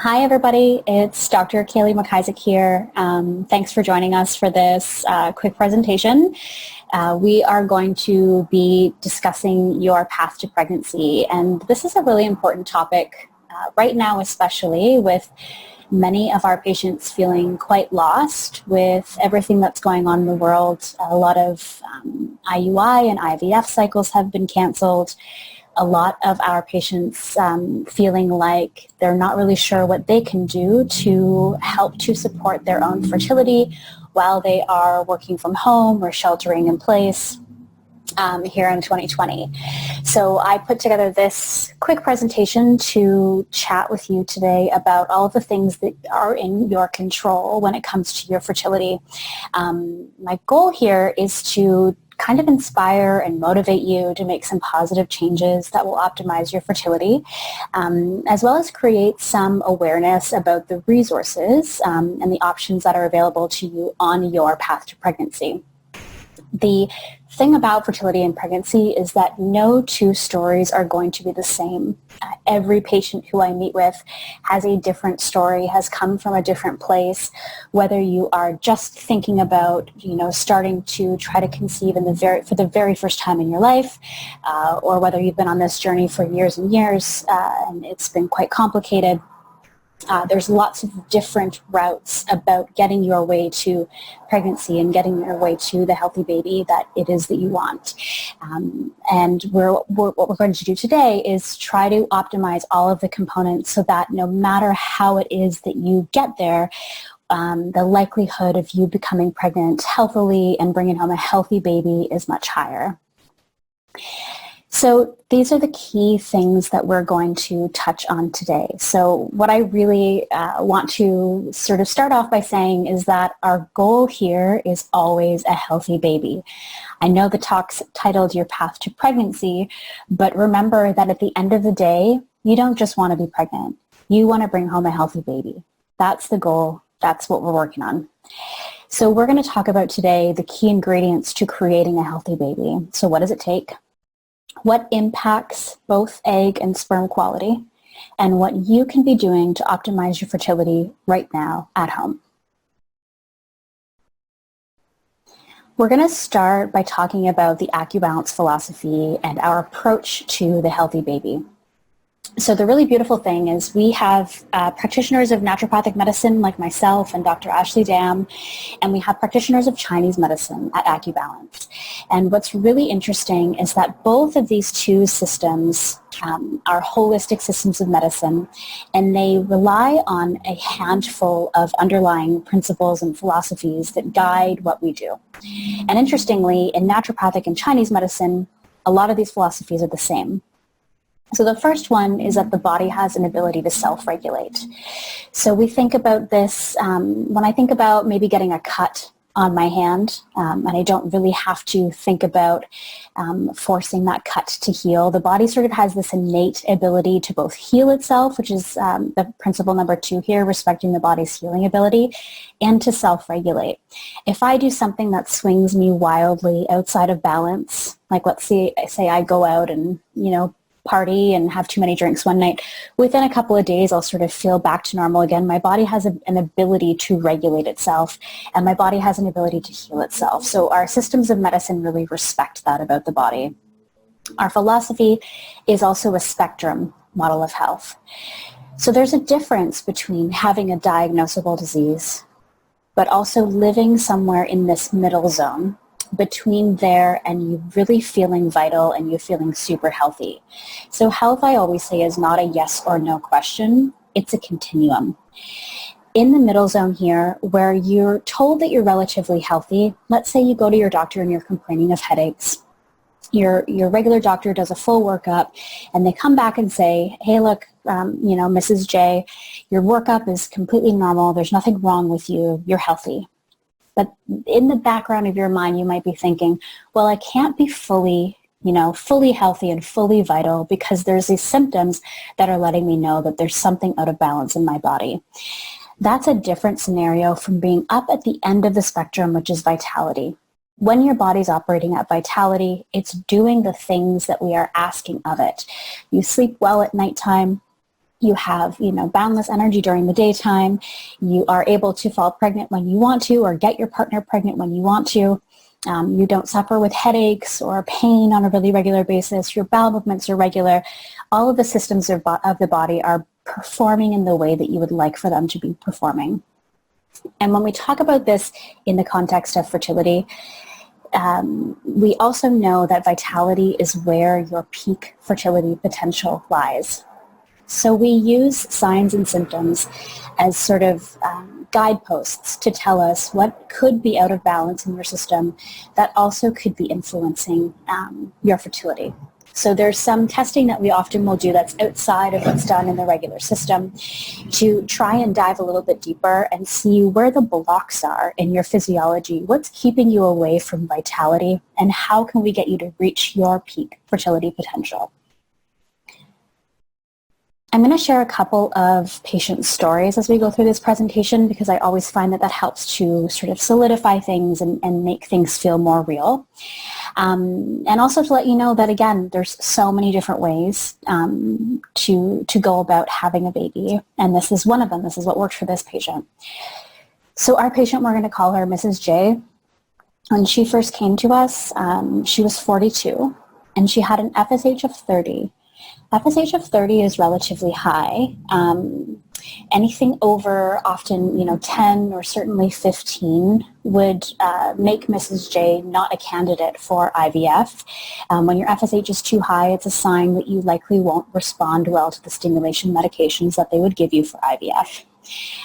Hi, everybody. It's Dr. Kaylee MacIsaac here. Thanks for joining us for this quick presentation. We are going to be discussing your path to pregnancy, and this is a really important topic right now, especially with many of our patients feeling quite lost with everything that's going on in the world. A lot of IUI and IVF cycles have been canceled. A lot of our patients feeling like they're not really sure what they can do to help to support their own fertility while they are working from home or sheltering in place here in 2020. So I put together this quick presentation to chat with you today about all of the things that are in your control when it comes to your fertility. My goal here is to kind of inspire and motivate you to make some positive changes that will optimize your fertility, as well as create some awareness about the resources and the options that are available to you on your path to pregnancy. The thing about fertility and pregnancy is that no two stories are going to be the same. Every patient who I meet with has a different story, has come from a different place, whether you are just thinking about, starting to try to conceive for the very first time in your life, or whether you've been on this journey for years and years, and it's been quite complicated. There's lots of different routes about getting your way to pregnancy and getting your way to the healthy baby that it is that you want. And what we're going to do today is try to optimize all of the components so that no matter how it is that you get there, the likelihood of you becoming pregnant healthily and bringing home a healthy baby is much higher. So these are the key things that we're going to touch on today. So what I really want to sort of start off by saying is that our goal here is always a healthy baby. I know the talk's titled Your Path to Pregnancy, but remember that at the end of the day, you don't just want to be pregnant. You want to bring home a healthy baby. That's the goal. That's what we're working on. So we're going to talk about today the key ingredients to creating a healthy baby. So what does it take? What impacts both egg and sperm quality, and what you can be doing to optimize your fertility right now at home. We're going to start by talking about the AccuBalance philosophy and our approach to the healthy baby. So the really beautiful thing is we have practitioners of naturopathic medicine like myself and Dr. Ashley Dam, and we have practitioners of Chinese medicine at AccuBalance. And what's really interesting is that both of these two systems are holistic systems of medicine, and they rely on a handful of underlying principles and philosophies that guide what we do. And interestingly, in naturopathic and Chinese medicine, a lot of these philosophies are the same. So the first one is that the body has an ability to self-regulate. So we think about this, when I think about maybe getting a cut on my hand, and I don't really have to think about forcing that cut to heal. The body sort of has this innate ability to both heal itself, which is the principle number 2 here, respecting the body's healing ability, and to self-regulate. If I do something that swings me wildly outside of balance, like let's say I go out and, party and have too many drinks one night, within a couple of days I'll sort of feel back to normal again. My body has an ability to regulate itself, and my body has an ability to heal itself. So our systems of medicine really respect that about the body. Our philosophy is also a spectrum model of health. So there's a difference between having a diagnosable disease, but also living somewhere in this middle zone between there and you really feeling vital and you feeling super healthy. So health, I always say, is not a yes or no question. It's a continuum. In the middle zone here, where you're told that you're relatively healthy, let's say you go to your doctor and you're complaining of headaches. Your regular doctor does a full workup, and they come back and say, hey, look, Mrs. J, your workup is completely normal. There's nothing wrong with you. You're healthy. But in the background of your mind, you might be thinking, well, I can't be fully healthy and fully vital because there's these symptoms that are letting me know that there's something out of balance in my body. That's a different scenario from being up at the end of the spectrum, which is vitality. When your body's operating at vitality, it's doing the things that we are asking of it. You sleep well at nighttime. You have, boundless energy during the daytime. You are able to fall pregnant when you want to or get your partner pregnant when you want to. You don't suffer with headaches or pain on a really regular basis. Your bowel movements are regular. All of the systems of the body are performing in the way that you would like for them to be performing. And when we talk about this in the context of fertility, we also know that vitality is where your peak fertility potential lies. So we use signs and symptoms as sort of guideposts to tell us what could be out of balance in your system that also could be influencing your fertility. So there's some testing that we often will do that's outside of what's done in the regular system to try and dive a little bit deeper and see where the blocks are in your physiology, what's keeping you away from vitality, and how can we get you to reach your peak fertility potential. I'm going to share a couple of patient stories as we go through this presentation because I always find that helps to sort of solidify things and make things feel more real. And also to let you know that, again, there's so many different ways to go about having a baby, and this is one of them. This is what worked for this patient. So our patient, we're going to call her Mrs. J. When she first came to us, she was 42, and she had an FSH of 30. FSH of 30 is relatively high. Anything over often, 10 or certainly 15 would make Mrs. J not a candidate for IVF. When your FSH is too high, it's a sign that you likely won't respond well to the stimulation medications that they would give you for IVF.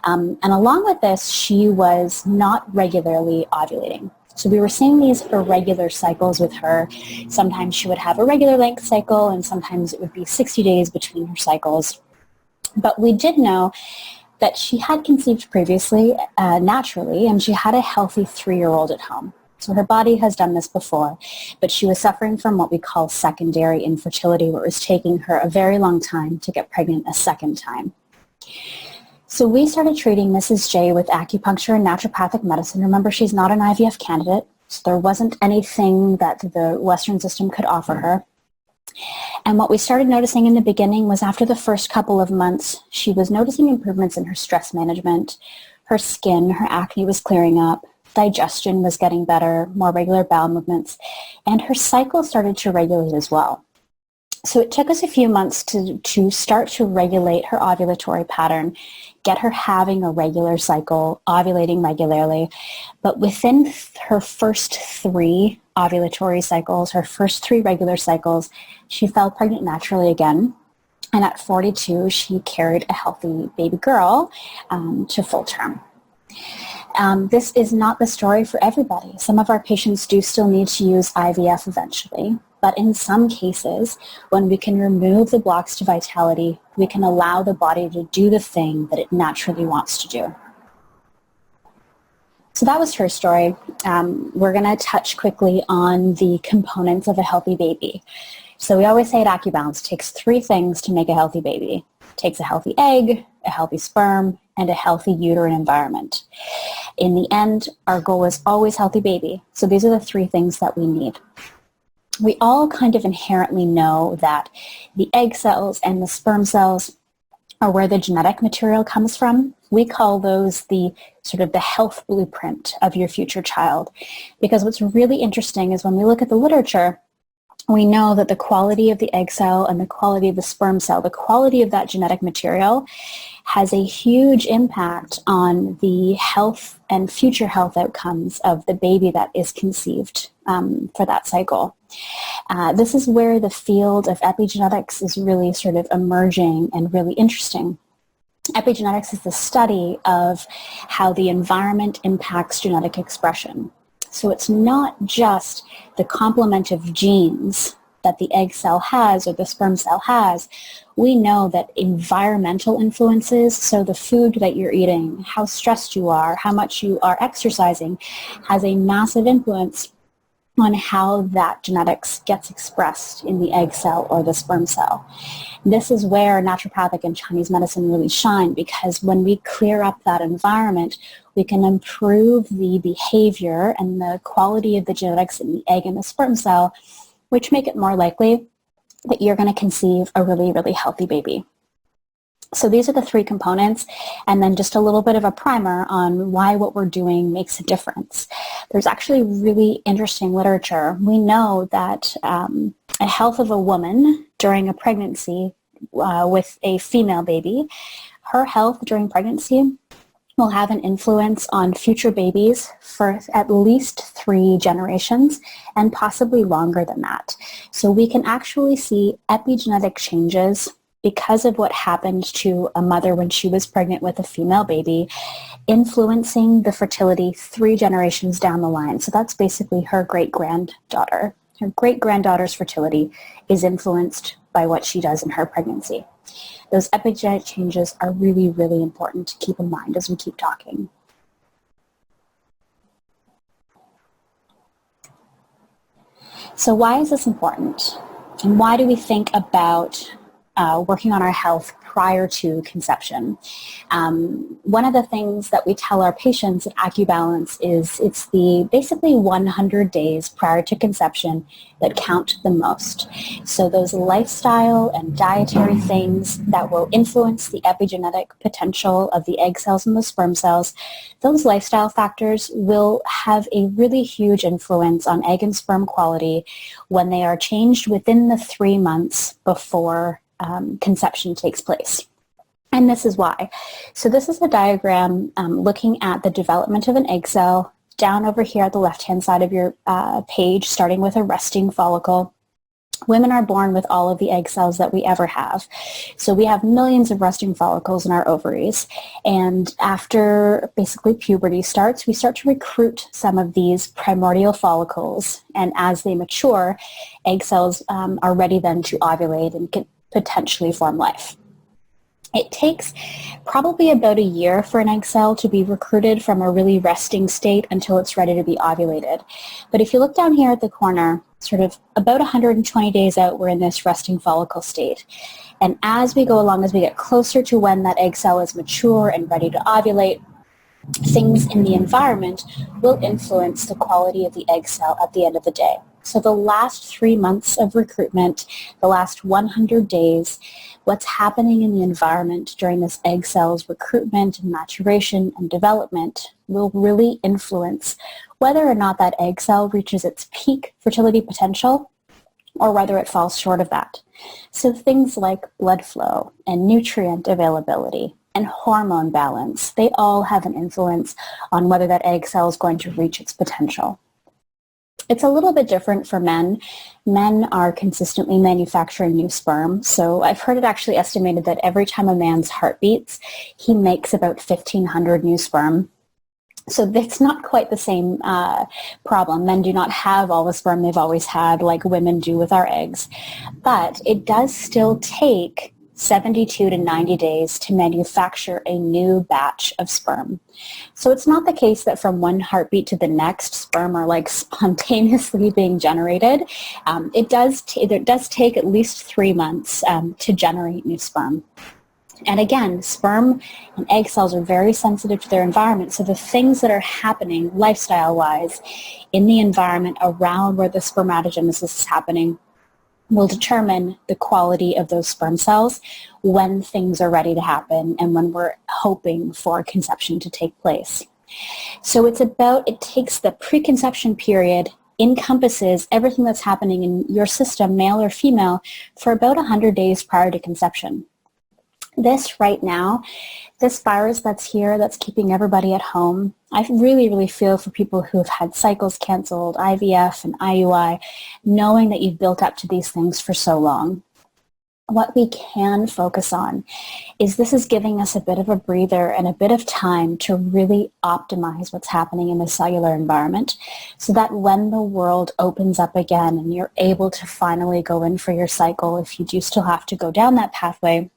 And along with this, she was not regularly ovulating. So we were seeing these irregular cycles with her. Sometimes she would have a regular length cycle, and sometimes it would be 60 days between her cycles. But we did know that she had conceived previously naturally, and she had a healthy 3-year-old at home. So her body has done this before, but she was suffering from what we call secondary infertility, where it was taking her a very long time to get pregnant a second time. So we started treating Mrs. J with acupuncture and naturopathic medicine. Remember, she's not an IVF candidate, so there wasn't anything that the Western system could offer her. And what we started noticing in the beginning was after the first couple of months, she was noticing improvements in her stress management, her skin, her acne was clearing up, digestion was getting better, more regular bowel movements, and her cycle started to regulate as well. So it took us a few months to start to regulate her ovulatory pattern, get her having a regular cycle, ovulating regularly. But within her first 3 ovulatory cycles, her first 3 regular cycles, she fell pregnant naturally again. And at 42, she carried a healthy baby girl to full term. This is not the story for everybody. Some of our patients do still need to use IVF eventually. But in some cases, when we can remove the blocks to vitality, we can allow the body to do the thing that it naturally wants to do. So that was her story. We're going to touch quickly on the components of a healthy baby. So we always say at AccuBalance, it takes 3 things to make a healthy baby. It takes a healthy egg, a healthy sperm, and a healthy uterine environment. In the end, our goal is always healthy baby. So these are the 3 things that we need. We all kind of inherently know that the egg cells and the sperm cells are where the genetic material comes from. We call those the sort of the health blueprint of your future child. Because what's really interesting is when we look at the literature, we know that the quality of the egg cell and the quality of the sperm cell, the quality of that genetic material has a huge impact on the health and future health outcomes of the baby that is conceived for that cycle. This is where the field of epigenetics is really sort of emerging and really interesting. Epigenetics is the study of how the environment impacts genetic expression. So it's not just the complement of genes that the egg cell has or the sperm cell has. We know that environmental influences, so the food that you're eating, how stressed you are, how much you are exercising, has a massive influence on how that genetics gets expressed in the egg cell or the sperm cell. This is where naturopathic and Chinese medicine really shine, because when we clear up that environment, we can improve the behavior and the quality of the genetics in the egg and the sperm cell, which make it more likely that you're going to conceive a really, really healthy baby. So these are the three components, and then just a little bit of a primer on why what we're doing makes a difference. There's actually really interesting literature. We know that a health of a woman during a pregnancy with a female baby, her health during pregnancy will have an influence on future babies for at least 3 generations and possibly longer than that. So we can actually see epigenetic changes because of what happened to a mother when she was pregnant with a female baby, influencing the fertility 3 generations down the line. So that's basically her great-granddaughter. Her great-granddaughter's fertility is influenced by what she does in her pregnancy. Those epigenetic changes are really, really important to keep in mind as we keep talking. So why is this important? And why do we think about working on our health prior to conception? One of the things that we tell our patients at AccuBalance is it's the basically 100 days prior to conception that count the most. So those lifestyle and dietary things that will influence the epigenetic potential of the egg cells and the sperm cells, those lifestyle factors will have a really huge influence on egg and sperm quality when they are changed within the 3 months before conception takes place. And this is why. So this is a diagram looking at the development of an egg cell down over here at the left-hand side of your page, starting with a resting follicle. Women are born with all of the egg cells that we ever have. So we have millions of resting follicles in our ovaries. And after basically puberty starts, we start to recruit some of these primordial follicles. And as they mature, egg cells are ready then to ovulate and can potentially form life. It takes probably about a year for an egg cell to be recruited from a really resting state until it's ready to be ovulated. But if you look down here at the corner, sort of about 120 days out, we're in this resting follicle state. And as we go along, as we get closer to when that egg cell is mature and ready to ovulate, things in the environment will influence the quality of the egg cell at the end of the day. So the last 3 months of recruitment, the last 100 days, what's happening in the environment during this egg cell's recruitment and maturation and development will really influence whether or not that egg cell reaches its peak fertility potential or whether it falls short of that. So things like blood flow and nutrient availability and hormone balance, they all have an influence on whether that egg cell is going to reach its potential. It's a little bit different for men. Men are consistently manufacturing new sperm. So I've heard it actually estimated that every time a man's heart beats, he makes about 1,500 new sperm. So that's not quite the same problem. Men do not have all the sperm they've always had like women do with our eggs. But it does still take 72 to 90 days to manufacture a new batch of sperm. So it's not the case that from one heartbeat to the next, sperm are like spontaneously being generated. It does take at least 3 months to generate new sperm. And again, sperm and egg cells are very sensitive to their environment. So the things that are happening lifestyle-wise in the environment around where the spermatogenesis is happening will determine the quality of those sperm cells when things are ready to happen and when we're hoping for conception to take place. So it takes the preconception period, encompasses everything that's happening in your system, male or female, for about 100 days prior to conception. This right now, this virus that's here, that's keeping everybody at home, I really, really feel for people who have had cycles canceled, IVF and IUI, knowing that you've built up to these things for so long. What we can focus on is this is giving us a bit of a breather and a bit of time to really optimize what's happening in the cellular environment so that when the world opens up again and you're able to finally go in for your cycle, if you do still have to go down that pathway,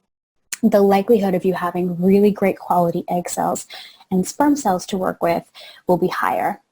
the likelihood of you having really great quality egg cells and sperm cells to work with will be higher.